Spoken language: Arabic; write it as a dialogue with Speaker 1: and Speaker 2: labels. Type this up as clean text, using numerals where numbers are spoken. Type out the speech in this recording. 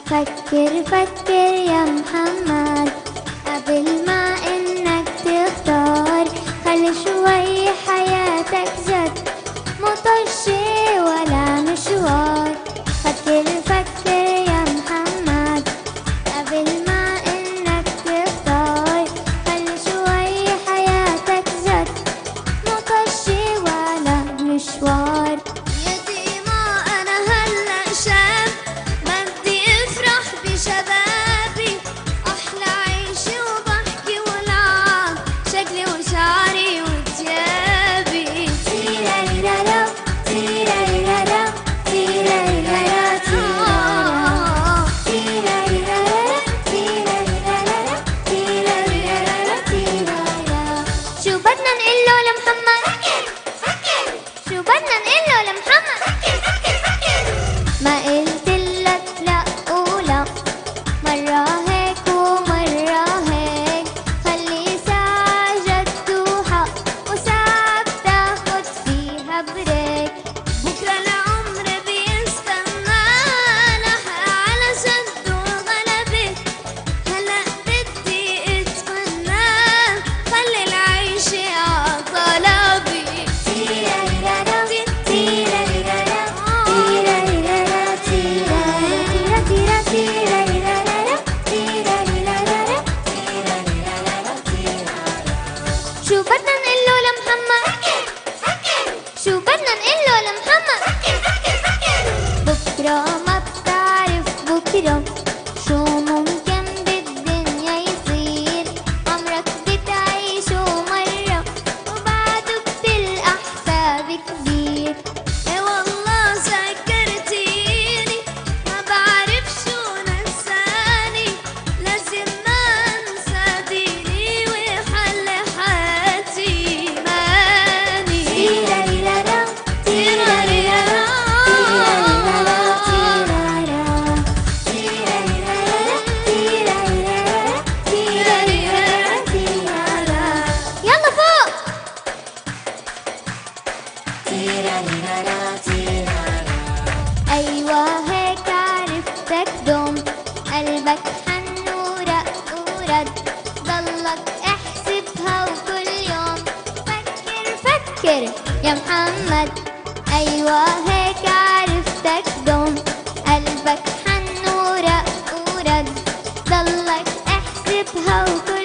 Speaker 1: فكر فكر يا محمد قبل ما انك تختار، خلي شوي حياتك جد مو طشة ولا مشوار. فكر فكر يا محمد قبل ما انك تختار، خلي شوي حياتك جد مو طشة ولا مشوار. ما قلتلك لا ولا، مرة هيك ومرة هيك، خلي ساعة جد وحق وساعة بتاخد فيها بريك. بكرة العمر بيستنى لحق على جد وغلبة، هلأ بدي اتمنى خلي العيشة عطلبي. شو بدنا نقله لمحمد؟ شو بدنا نقله لمحمد؟ بكرة ما بتعرف بكرة شو ممكن بالدنيا يصير، عمرك بتعيشه مرة وبعده بتلقى حساب كبير. اي والله ذكرتيني ما بعرف شو نساني، لازم ما انسى ديني وحل حياتي ماني. يلا فوق. أيوة هيك عرفتك دوم، قلبك حن ورق ورد، ضلك احسبها وكل يوم فكر فكر يا محمد. أيوة هيك عرفتك دوم، قلبك حن ورق ورد، ضلك احسبها وكل